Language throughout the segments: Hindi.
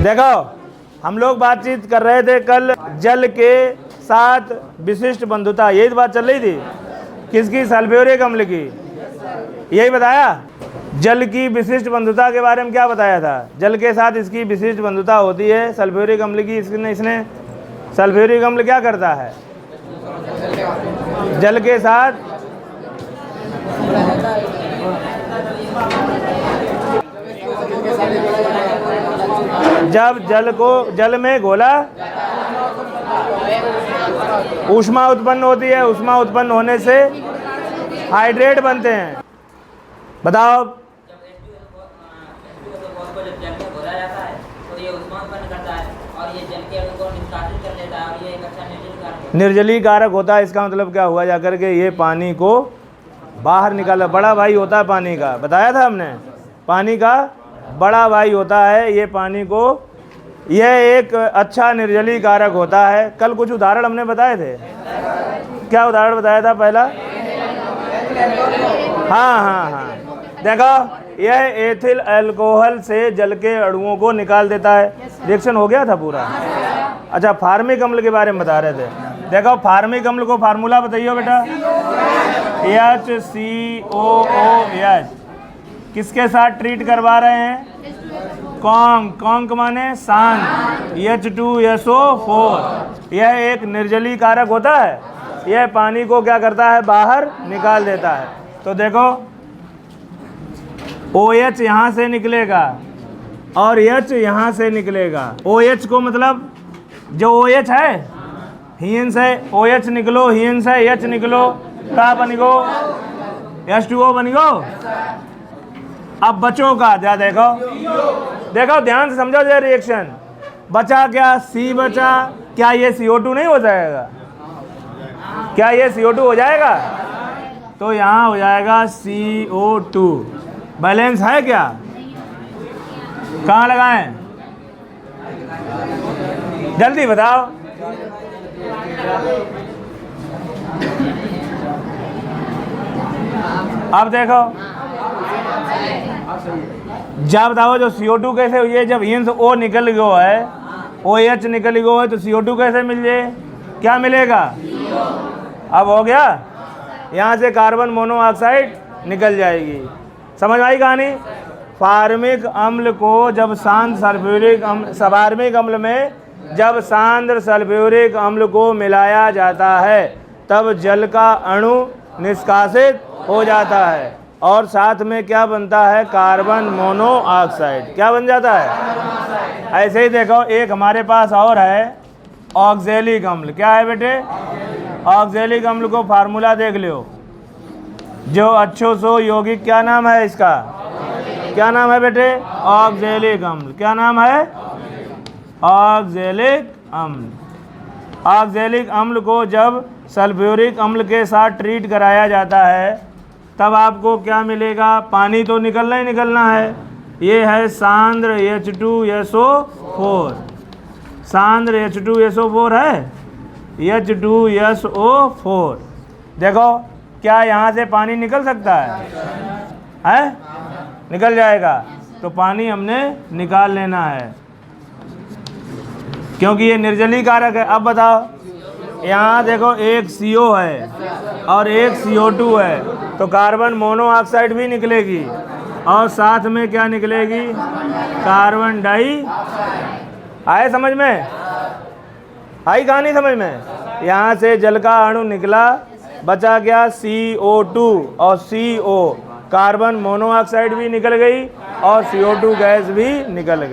देखो हम लोग बातचीत कर रहे थे कल जल के साथ विशिष्ट बंधुता, यही तो बात चल रही थी। किसकी? सल्फ्यूरिक अम्ल की। यही बताया जल की विशिष्ट बंधुता के बारे में। क्या बताया था? जल के साथ इसकी विशिष्ट बंधुता होती है सल्फ्यूरिक अम्ल की। इसने सल्फ्यूरिक अम्ल क्या करता है? जल के साथ जब जल में घोला ऊष्मा उत्पन्न होती है, ऊष्मा उत्पन्न होने से हाइड्रेट बनते हैं। बताओ। निर्जलीकारक होता है। इसका मतलब क्या हुआ जाकर के ये पानी को बाहर निकाला। बड़ा भाई होता है पानी का, बताया था हमने। पानी का बड़ा भाई होता है ये पानी को। यह एक अच्छा निर्जलीकारक होता है। कल कुछ उदाहरण हमने बताए थे। क्या उदाहरण बताया था? पहला हाँ, देखो यह एथिल अल्कोहल से जल के अणुओं को निकाल देता है। रिएक्शन हो गया था पूरा। अच्छा, फार्मिक अम्ल के बारे में बता रहे थे। देखो फार्मिक अम्ल को फार्मूला बताइए बेटा। HCOOH किसके साथ ट्रीट करवा रहे हैं? कॉन्क माने शांत, H2SO4। यह एक निर्जलीकारक होता है। यह पानी को क्या करता है? बाहर निकाल देता है। तो देखो OH यहाँ से निकलेगा और H यहाँ से निकलेगा। OH को मतलब जो OH है हीन से OH निकलो, हीन से H निकलो, क्या बनिगो? H2O बनिगो। अब बचो का क्या? देखो ध्यान से समझो ये रिएक्शन। बचा क्या? C बचा। क्या ये CO2 नहीं हो जाएगा? क्या ये CO2 हो जाएगा? तो यहाँ हो जाएगा CO2। बैलेंस है क्या? कहाँ लगाएं? जल्दी बताओ। अब देखो जब बताओ जो CO2 कैसे हुई है? जब हीन से O निकल गया है, OH निकल गया है, तो CO2 कैसे मिल जाए? क्या मिलेगा? अब हो गया। यहाँ से कार्बन मोनोऑक्साइड निकल जाएगी। समझ आई कहानी? फार्मिक अम्ल को जब शांत सल्फ्यूरिक अम्ल, फार्मिक अम्ल में जब सांद्र सल्फ्यूरिक अम्ल को मिलाया जाता है तब जल का अणु निष्कासित हो जाता है और साथ में क्या बनता है? Carbon monoxide. क्या बन जाता है? ऐसे ही देखो एक हमारे पास और है ऑक्जेलिक अम्ल। क्या है बेटे? ऑक्जेलिक अम्ल को फार्मूला देख लो। जो अच्छो यौगिक, क्या नाम है इसका? क्या नाम है बेटे? ऑक्जेलिक अम्ल। क्या नाम है? ऑक्जेलिक अम्ल। ऑक्जेलिक अम्ल को जब सल्फ्यूरिक अम्ल के साथ ट्रीट कराया जाता है तब आपको क्या मिलेगा? पानी तो निकलना ही निकलना है। ये है सांद्र H2SO4। सांद्र H2SO4 है, H2SO4। देखो क्या यहाँ से पानी निकल सकता है? निकल जाएगा। तो पानी हमने निकाल लेना है क्योंकि ये निर्जलीकारक है। अब बताओ यहाँ देखो एक CO है और एक CO2 है, तो कार्बन मोनोऑक्साइड भी निकलेगी और साथ में क्या निकलेगी? Carbon di. आए समझ में? आई कहानी समझ में? यहाँ से जल का अणु निकला, बचा क्या? CO2 और CO, कार्बन मोनोऑक्साइड भी निकल गई और CO2 गैस भी निकल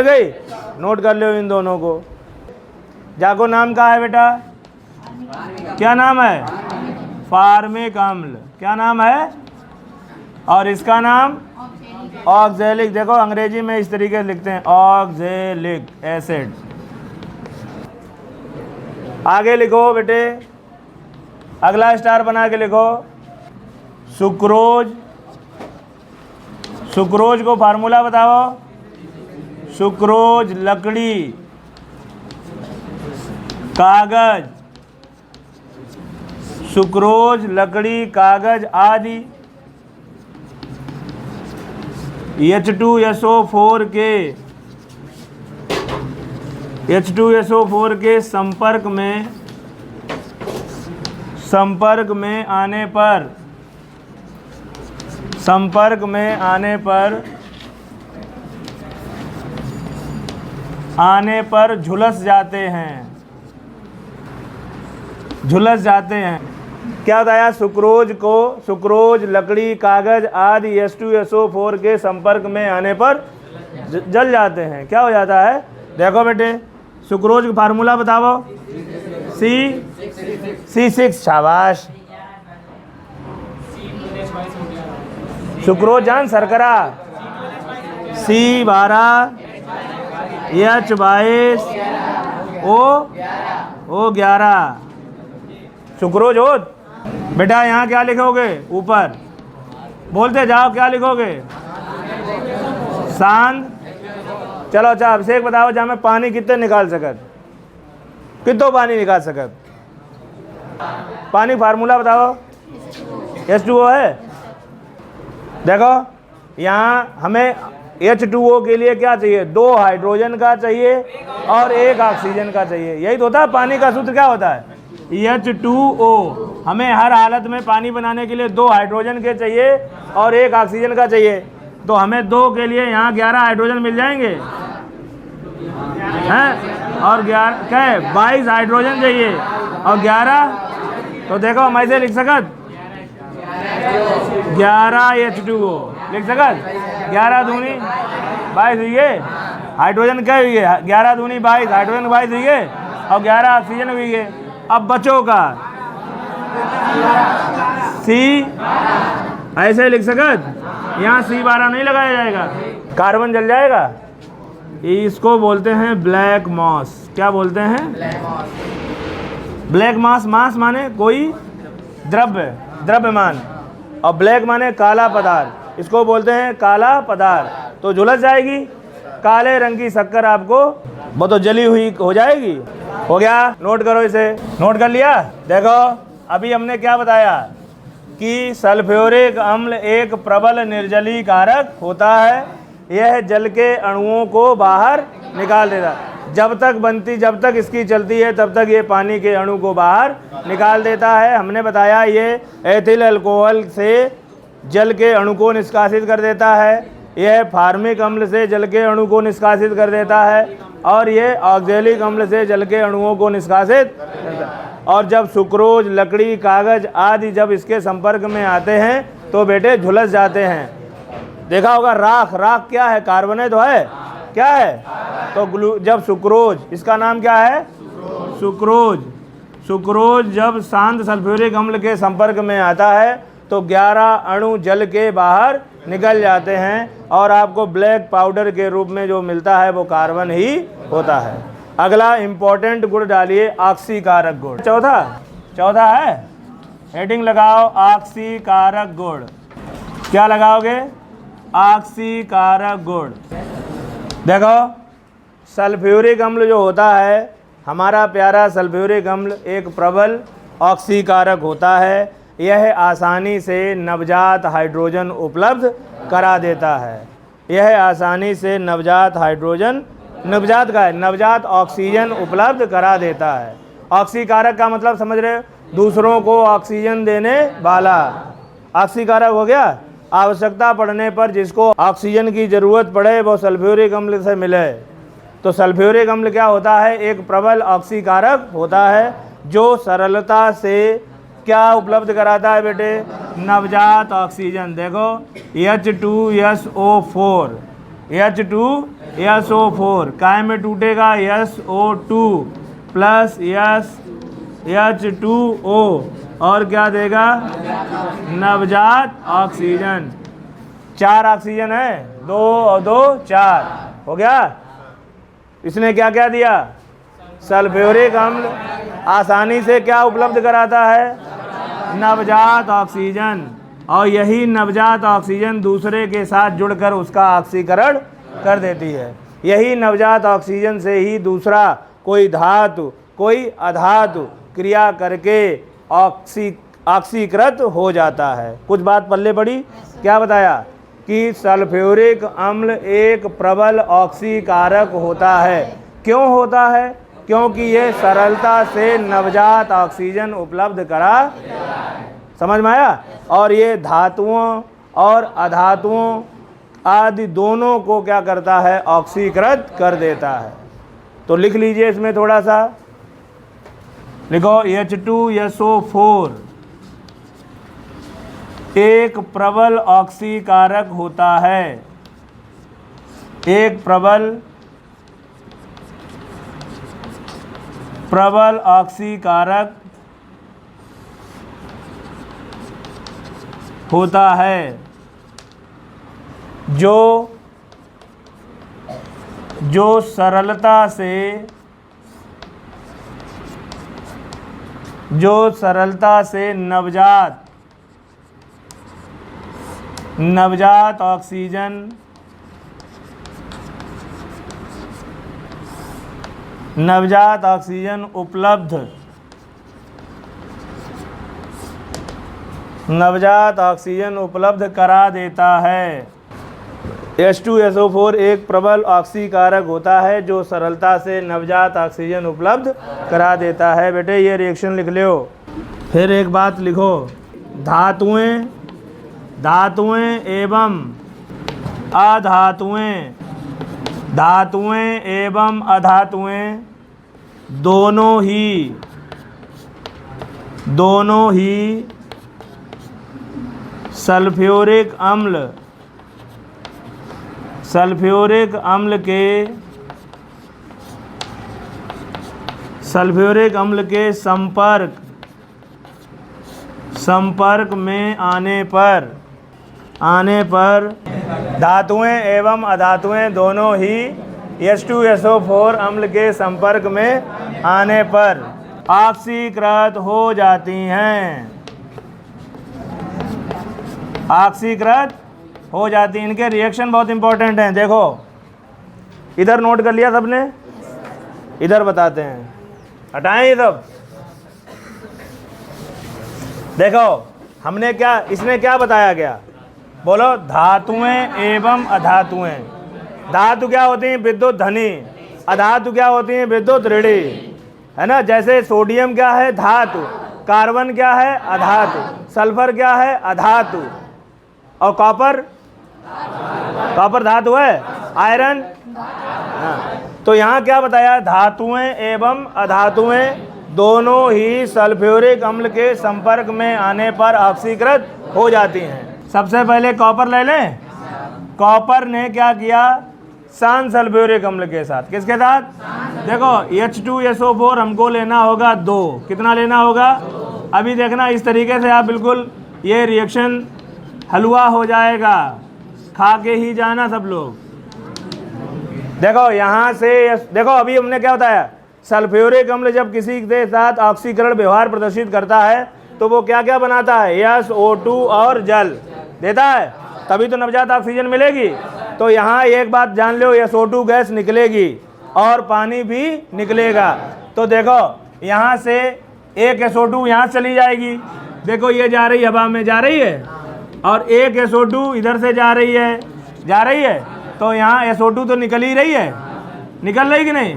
गई। नोट कर लो इन दोनों को। जाको नाम का है बेटा? क्या नाम है? फार्मिक अम्ल। क्या नाम है? और इसका नाम ऑक्जेलिक। देखो अंग्रेजी में इस तरीके से लिखते हैं, ऑक्जेलिक एसिड। आगे लिखो बेटे, अगला स्टार बना के लिखो सुक्रोज। सुक्रोज को फार्मूला बताओ। सुक्रोज लकड़ी, कागज, सुक्रोज लकड़ी, कागज आदि H2SO4 के H2SO4 के संपर्क में आने पर झुलस जाते हैं। क्या बताया? सुक्रोज, लकड़ी, कागज आदि H2SO4 के संपर्क में आने पर जल जाते हैं। क्या हो जाता है? देखो बेटे, सुक्रोज का फार्मूला बताओ। C6, शाबाश। सुक्रोज जान शर्करा, C12, H22, O11, सुक्रोज हो। बेटा यहाँ क्या लिखोगे? ऊपर बोलते जाओ, क्या लिखोगे? सांद। चलो अच्छा अभिषेक बताओ, जहाँ में पानी कितने निकाल सकत? कितो पानी निकाल सकत? पानी फार्मूला बताओ। H2O है। देखो यहाँ हमें H2O के लिए क्या चाहिए? 2 हाइड्रोजन का चाहिए और 1 ऑक्सीजन का चाहिए। यही तो होता है पानी का सूत्र। क्या होता है? H2O। हमें हर हालत में पानी बनाने के लिए 2 हाइड्रोजन के चाहिए और 1 ऑक्सीजन का चाहिए। तो हमें 2 के लिए यहाँ 11 हाइड्रोजन मिल जाएंगे हैं, और 11 क्या है? 22 हाइड्रोजन चाहिए और 11। तो देखो हम ऐसे लिख सकत 11 H2O लिख सकत। 11 दूनी 22 हुई है। हाइड्रोजन क्या हुई है? 11 दूनी 22, हाइड्रोजन 22 हुई है और 11 ऑक्सीजन हुई है। अब बचो का C ऐसे लिख सकत। यहाँ C12 नहीं लगाया जाएगा, कार्बन जल जाएगा। इसको बोलते हैं ब्लैक मॉस। क्या बोलते हैं? ब्लैक मास। मास माने कोई द्रव्यमान, और ब्लैक माने काला पदार्थ। इसको बोलते हैं काला पदार्थ। तो झुलस जाएगी। काले रंग की शक्कर आपको वो तो जली हुई हो जाएगी। हो गया? नोट करो, इसे नोट कर लिया। देखो अभी हमने क्या बताया कि सल्फ्यूरिक अम्ल एक प्रबल निर्जलीय कारक होता है। यह जल के अणुओं को बाहर निकाल देता है। जब तक इसकी चलती है तब तक ये पानी के अणु को बाहर निकाल देता है। हमने बताया ये एथिल अल्कोहल से जल के अणु को निष्कासित कर देता है। यह फार्मिक अम्ल से जल के अणु को निष्कासित कर देता है, और ये ऑक्जेलिक अम्ल से जल के अणुओं को निष्कासित करता है। और जब सुक्रोज, लकड़ी, कागज आदि जब इसके संपर्क में आते हैं तो बेटे झुलस जाते हैं। देखा होगा राख क्या है? कार्बोनेट तो है। क्या है? तो जब सुक्रोज, इसका नाम क्या है? सुक्रोज जब शांत सल्फ्यूरिक अम्ल के संपर्क में आता है तो 11 अणु जल के बाहर निकल जाते हैं, और आपको ब्लैक पाउडर के रूप में जो मिलता है वो कार्बन ही होता है। अगला इंपॉर्टेंट गुण डालिए, ऑक्सीकारक गुण। चौथा है, हेडिंग लगाओ ऑक्सीकारक गुण। क्या लगाओगे? ऑक्सीकारक गुण। देखो सल्फ्यूरिक अम्ल जो होता है, हमारा प्यारा सल्फ्यूरिक अम्ल एक प्रबल ऑक्सीकारक होता है। यह आसानी से नवजात हाइड्रोजन उपलब्ध करा देता है। यह आसानी से नवजात ऑक्सीजन उपलब्ध करा देता है। ऑक्सीकारक का मतलब समझ रहे हो? दूसरों को ऑक्सीजन देने वाला ऑक्सीकारक हो गया। आवश्यकता पड़ने पर जिसको ऑक्सीजन की ज़रूरत पड़े वो सल्फ्यूरिक अम्ल से मिले। तो सल्फ्यूरिक अम्ल क्या होता है? एक प्रबल ऑक्सीकारक होता है जो सरलता से क्या उपलब्ध कराता है बेटे? नवजात ऑक्सीजन। देखो H2SO4 काय में टूटेगा? SO2 प्लस H2O, और क्या देगा? नवजात ऑक्सीजन। 4 ऑक्सीजन है, 2 और 2 4 हो गया। इसने क्या क्या दिया? सल्फ्यूरिक अम्ल आसानी से क्या उपलब्ध कराता है? नवजात ऑक्सीजन। और यही नवजात ऑक्सीजन दूसरे के साथ जुड़कर उसका ऑक्सीकरण कर देती है। यही नवजात ऑक्सीजन से ही दूसरा कोई धातु, कोई अधातु क्रिया करके ऑक्सीकृत हो जाता है। कुछ बात पल्ले पड़ी। क्या बताया? कि सल्फ्यूरिक अम्ल एक प्रबल ऑक्सीकारक होता है। क्यों होता है? क्योंकि ये सरलता से नवजात ऑक्सीजन उपलब्ध करा, समझ में आया? और ये धातुओं और अधातुओं आदि दोनों को क्या करता है? ऑक्सीकृत कर देता है। तो लिख लीजिए इसमें थोड़ा सा, लिखो H2SO4 एक प्रबल ऑक्सीकारक होता है। एक प्रबल ऑक्सीकारक होता है जो सरलता से नवजात ऑक्सीजन उपलब्ध करा देता है। H2SO4 एक प्रबल ऑक्सीकारक होता है जो सरलता से नवजात ऑक्सीजन उपलब्ध करा देता है। बेटे ये रिएक्शन लिख लो। फिर एक बात लिखो, धातुएं एवं अधातुएं दोनों ही सल्फ्यूरिक अम्ल के संपर्क में आने पर धातुएं एवं अधातुएं दोनों ही H2SO4 अम्ल के संपर्क में आने पर ऑक्सीकृत हो जाती हैं। इनके रिएक्शन बहुत इंपॉर्टेंट हैं। देखो इधर नोट कर लिया सबने, इधर बताते हैं, हटाएं ये सब। देखो हमने क्या, इसने क्या बताया गया? बोलो, धातुएं एवं अधातुएं। धातु क्या होती हैं? विद्युत धनी। अधातु क्या होती हैं? विद्युत ऋणी, है ना? जैसे सोडियम क्या है? धातु। कार्बन क्या है? अधातु। सल्फर क्या है? अधातु। और कॉपर धातु है। आयरन, हाँ। तो यहाँ क्या बताया? धातुएं एवं अधातुएं दोनों ही सल्फ्यूरिक अम्ल के संपर्क में आने पर ऑक्सीकृत हो जाती हैं। सबसे पहले कॉपर ले लें। कॉपर ने क्या किया? सान सल्फ्यूरिक अम्ल के साथ, किसके साथ? देखो H2SO4 हमको लेना होगा 2। कितना लेना होगा? अभी देखना इस तरीके से आप बिल्कुल ये रिएक्शन हलवा हो जाएगा, खा के ही जाना सब लोग। देखो यहाँ से, देखो अभी हमने क्या बताया? सल्फ्यूरिक अम्ल जब किसी के साथ ऑक्सीकरण व्यवहार प्रदर्शित करता है तो वो क्या क्या बनाता है? SO2 और जल देता है, तभी तो नवजात ऑक्सीजन मिलेगी। तो यहाँ एक बात जान लो, SO2 गैस निकलेगी और पानी भी निकलेगा। तो देखो यहाँ से एक SO2 यहाँ चली जाएगी, देखो ये जा रही हवा में, जा रही है, और एक SO2 इधर से जा रही है। तो यहाँ SO2 तो निकल ही रही है, निकल रही कि नहीं?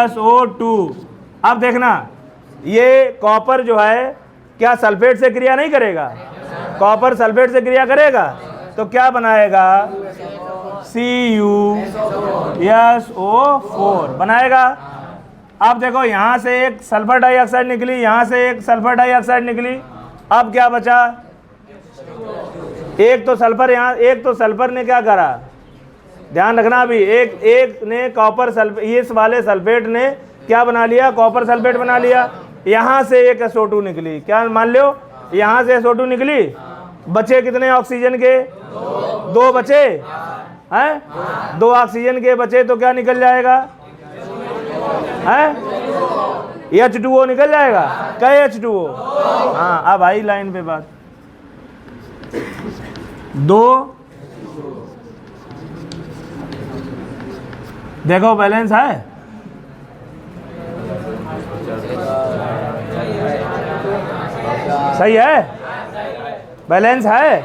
SO2। अब देखना ये कॉपर जो है क्या सल्फेट से क्रिया नहीं करेगा? कॉपर सल्फेट से क्रिया करेगा तो क्या बनाएगा? CuSO4 बनाएगा। अब देखो यहाँ से एक सल्फर डाइऑक्साइड निकली, यहाँ से एक सल्फर डाइऑक्साइड निकली। अब क्या बचा? एक तो सल्फर, यहाँ एक तो सल्फर ने क्या करा? ध्यान रखना, अभी एक ने कॉपर सल्फेट, इस वाले सल्फेट ने क्या बना लिया? कॉपर सल्फेट बना लिया। यहाँ से एक SO2 निकली, क्या मान लो? यहाँ से SO2 निकली, बचे कितने ऑक्सीजन के? 2 बचे हैं। 2 ऑक्सीजन के बचे तो क्या निकल जाएगा? हैं? H2O निकल जाएगा। क्या H2O? हाँ, अब आई लाइन पे बात। 2 देखो बैलेंस है, सही है, बैलेंस है,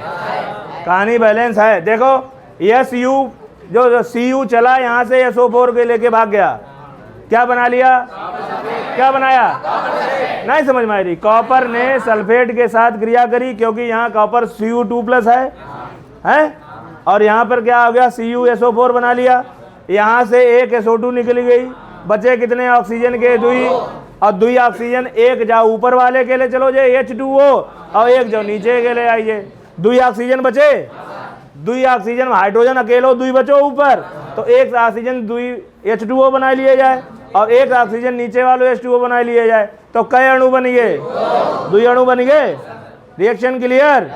कहानी बैलेंस है। देखो SU जो CU चला यहाँ से SO4 के लेके भाग गया, क्या बना लिया? क्या बनाया? नहीं समझ में आ रही। कॉपर ने सल्फेट के साथ क्रिया करी क्योंकि यहाँ कॉपर Cu2+ है और यहाँ पर क्या हो गया? CuSO4 बना लिया। यहाँ से एक SO2 निकली गई, बचे कितने ऑक्सीजन के? 2 और 2 ऑक्सीजन, एक जाओ ऊपर वाले के लिए चलो जे H2O और एक जाओ नीचे के लिए आइए। 2 ऑक्सीजन बचे, 2 ऑक्सीजन हाइड्रोजन अकेलो 2 बचो ऊपर, तो एक ऑक्सीजन 2 H2O बना लिए जाए और एक ऑक्सीजन नीचे वालों H2O बना लिए जाए, तो कई अणु बन गए? 2 अणु बन गए। Reaction clear?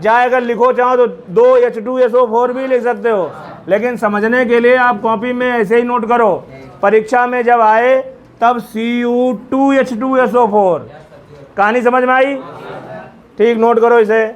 चाहे अगर लिखो चाहो तो 2 H2SO4 भी लिख सकते हो, लेकिन समझने के लिए आप कॉपी में ऐसे ही नोट करो। परीक्षा में जब आए तब Cu2H2SO4। कहानी समझ में आई? ठीक, नोट करो इसे।